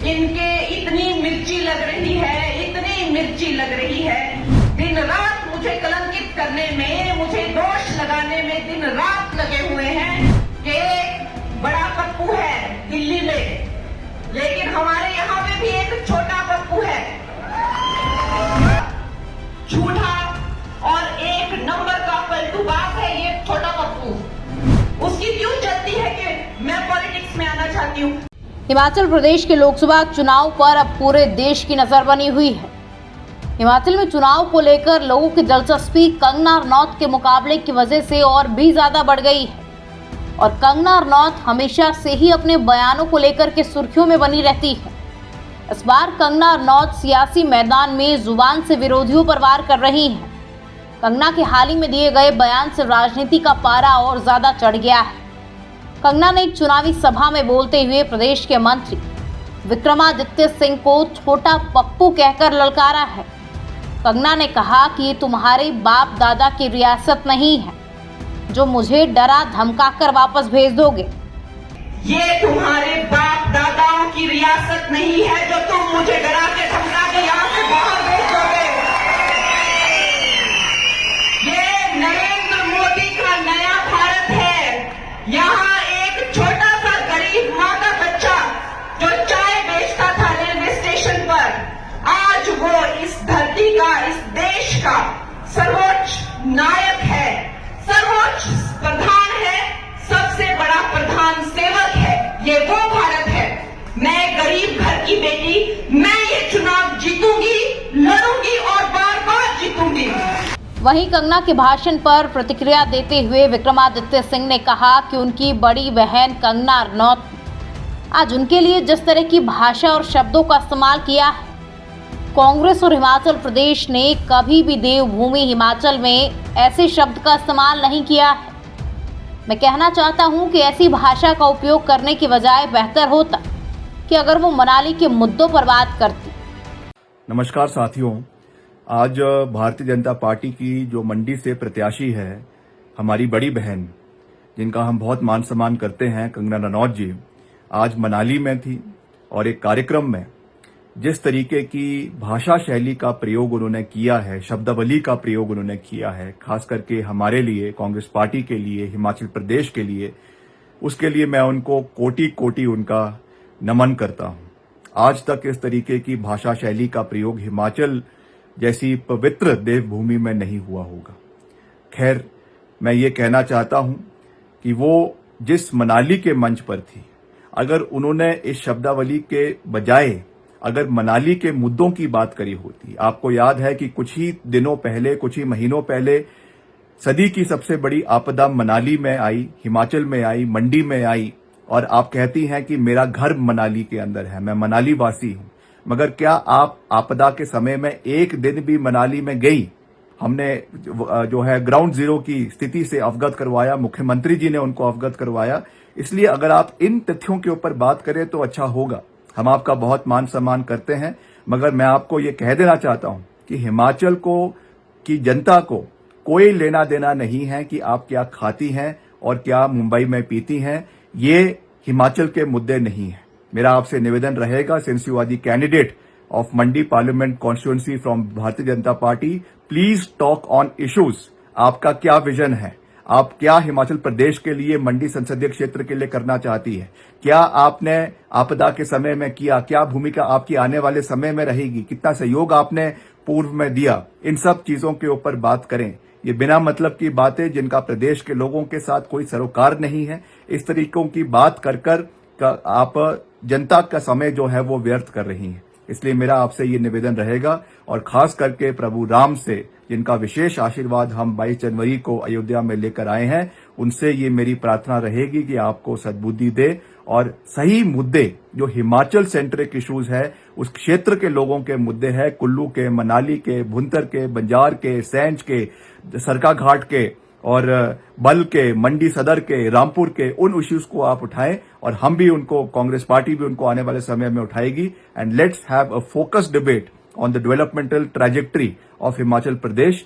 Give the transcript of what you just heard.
इनके इतनी मिर्ची लग रही है, इतनी मिर्ची लग रही है। दिन रात मुझे कलंकित करने में, मुझे दोष लगाने में दिन रात लगे हुए हैं कि एक बड़ा पप्पू है दिल्ली में, लेकिन हमारे यहाँ पे भी एक छोटा पप्पू है। झूठा और एक नंबर का पलटूबाज है ये छोटा पप्पू। उसकी क्यों चलती है कि मैं पॉलिटिक्स में आना चाहती हूँ। हिमाचल प्रदेश के लोकसभा चुनाव पर अब पूरे देश की नजर बनी हुई है। हिमाचल में चुनाव को लेकर लोगों की दिलचस्पी कंगना रनौत के मुकाबले की वजह से और भी ज्यादा बढ़ गई है और कंगना रनौत हमेशा से ही अपने बयानों को लेकर के सुर्खियों में बनी रहती है। इस बार कंगना रनौत सियासी मैदान में जुबान से विरोधियों पर वार कर रही हैं। कंगना के हाल ही में दिए गए बयान से राजनीति का पारा और ज्यादा चढ़ गया है। कंगना ने एक चुनावी सभा में बोलते हुए प्रदेश के मंत्री विक्रमादित्य सिंह को छोटा पप्पू कहकर ललकारा है। कंगना ने कहा कि ये तुम्हारे बाप दादा की रियासत नहीं है जो मुझे डरा धमकाकर वापस भेज दोगे। ये तुम्हारे बाप दादाओं की रियासत नहीं है जो तुम मुझे डरा के धमका के यहाँ से बाहर भेज दोगे। ये नरेंद्र मोदी का नया भारत है। यहाँ एक छोटा सा गरीब माँ का बच्चा जो चाय बेचता था रेलवे स्टेशन पर, आज वो इस धरती का, इस देश का सर्वोच्च नायक है, सर्वोच्च प्रधान है, सबसे बड़ा प्रधान सेवक है। ये वो भारत है। मैं गरीब घर की बेटी, मैं ये चुनाव जीतूंगी, लड़ूंगी और बार बार जीतूंगी। वहीं कंगना के भाषण पर प्रतिक्रिया देते हुए विक्रमादित्य सिंह ने कहा कि उनकी बड़ी बहन कंगना रनौत आज उनके लिए जिस तरह की भाषा और शब्दों का इस्तेमाल किया है, कांग्रेस और हिमाचल प्रदेश ने कभी भी देवभूमि हिमाचल में ऐसे शब्द का इस्तेमाल नहीं किया है। मैं कहना चाहता हूं कि ऐसी भाषा का उपयोग करने की बजाय बेहतर होता कि अगर वो मनाली के मुद्दों पर बात करती। नमस्कार साथियों, आज भारतीय जनता पार्टी की जो मंडी से प्रत्याशी है, हमारी बड़ी बहन जिनका हम बहुत मान सम्मान करते हैं, कंगना रनौत जी, आज मनाली में थी और एक कार्यक्रम में जिस तरीके की भाषा शैली का प्रयोग उन्होंने किया है, शब्दावली का प्रयोग उन्होंने किया है, खास करके हमारे लिए, कांग्रेस पार्टी के लिए, हिमाचल प्रदेश के लिए, उसके लिए मैं उनको कोटि कोटि उनका नमन करता हूं। आज तक इस तरीके की भाषा शैली का प्रयोग हिमाचल जैसी पवित्र देवभूमि में नहीं हुआ होगा। खैर, मैं ये कहना चाहता हूं कि वो जिस मनाली के मंच पर थी, अगर उन्होंने इस शब्दावली के बजाय अगर मनाली के मुद्दों की बात करी होती, आपको याद है कि कुछ ही दिनों पहले, कुछ ही महीनों पहले सदी की सबसे बड़ी आपदा मनाली में आई, हिमाचल में आई, मंडी में आई, और आप कहती हैं कि मेरा घर मनाली के अंदर है, मैं मनाली वासी हूं। मगर क्या आप आपदा के समय में एक दिन भी मनाली में गई? हमने जो है ग्राउंड जीरो की स्थिति से अवगत करवाया, मुख्यमंत्री जी ने उनको अवगत करवाया। इसलिए अगर आप इन तथ्यों के ऊपर बात करें तो अच्छा होगा। हम आपका बहुत मान सम्मान करते हैं, मगर मैं आपको ये कह देना चाहता हूं कि हिमाचल को की जनता को कोई लेना देना नहीं है कि आप क्या खाती हैं और क्या मुंबई में पीती हैं। ये हिमाचल के मुद्दे नहीं है। मेरा आपसे निवेदन रहेगा, since you are the candidate of Mandi parliament constituency from Bharatiya Janata Party, please talk on issues. आपका क्या विजन है? आप क्या हिमाचल प्रदेश के लिए, मंडी संसदीय क्षेत्र के लिए करना चाहती है? क्या आपने आपदा के समय में किया? क्या भूमिका आपकी आने वाले समय में रहेगी? कितना सहयोग आपने पूर्व में दिया? इन सब चीजों के ऊपर बात करें। ये बिना मतलब की बातें जिनका प्रदेश के लोगों के साथ कोई सरोकार नहीं है, इस तरीकों की बात कर आप जनता का समय जो है वो व्यर्थ कर रही हैं। इसलिए मेरा आपसे ये निवेदन रहेगा, और खास करके प्रभु राम से, जिनका विशेष आशीर्वाद हम 22 जनवरी को अयोध्या में लेकर आए हैं, उनसे ये मेरी प्रार्थना रहेगी कि आपको सद्बुद्धि दे और सही मुद्दे जो हिमाचल सेंट्रिक इश्यूज है, उस क्षेत्र के लोगों के मुद्दे हैं, कुल्लू के, मनाली के, भुंतर के, बंजार के, सैंज के, सरकाघाट के और बल के, मंडी सदर के, रामपुर के, उन इश्यूज को आप उठाएं और हम भी उनको, कांग्रेस पार्टी भी उनको आने वाले समय में उठाएगी। And let's have a focused debate on the developmental trajectory of Himachal Pradesh.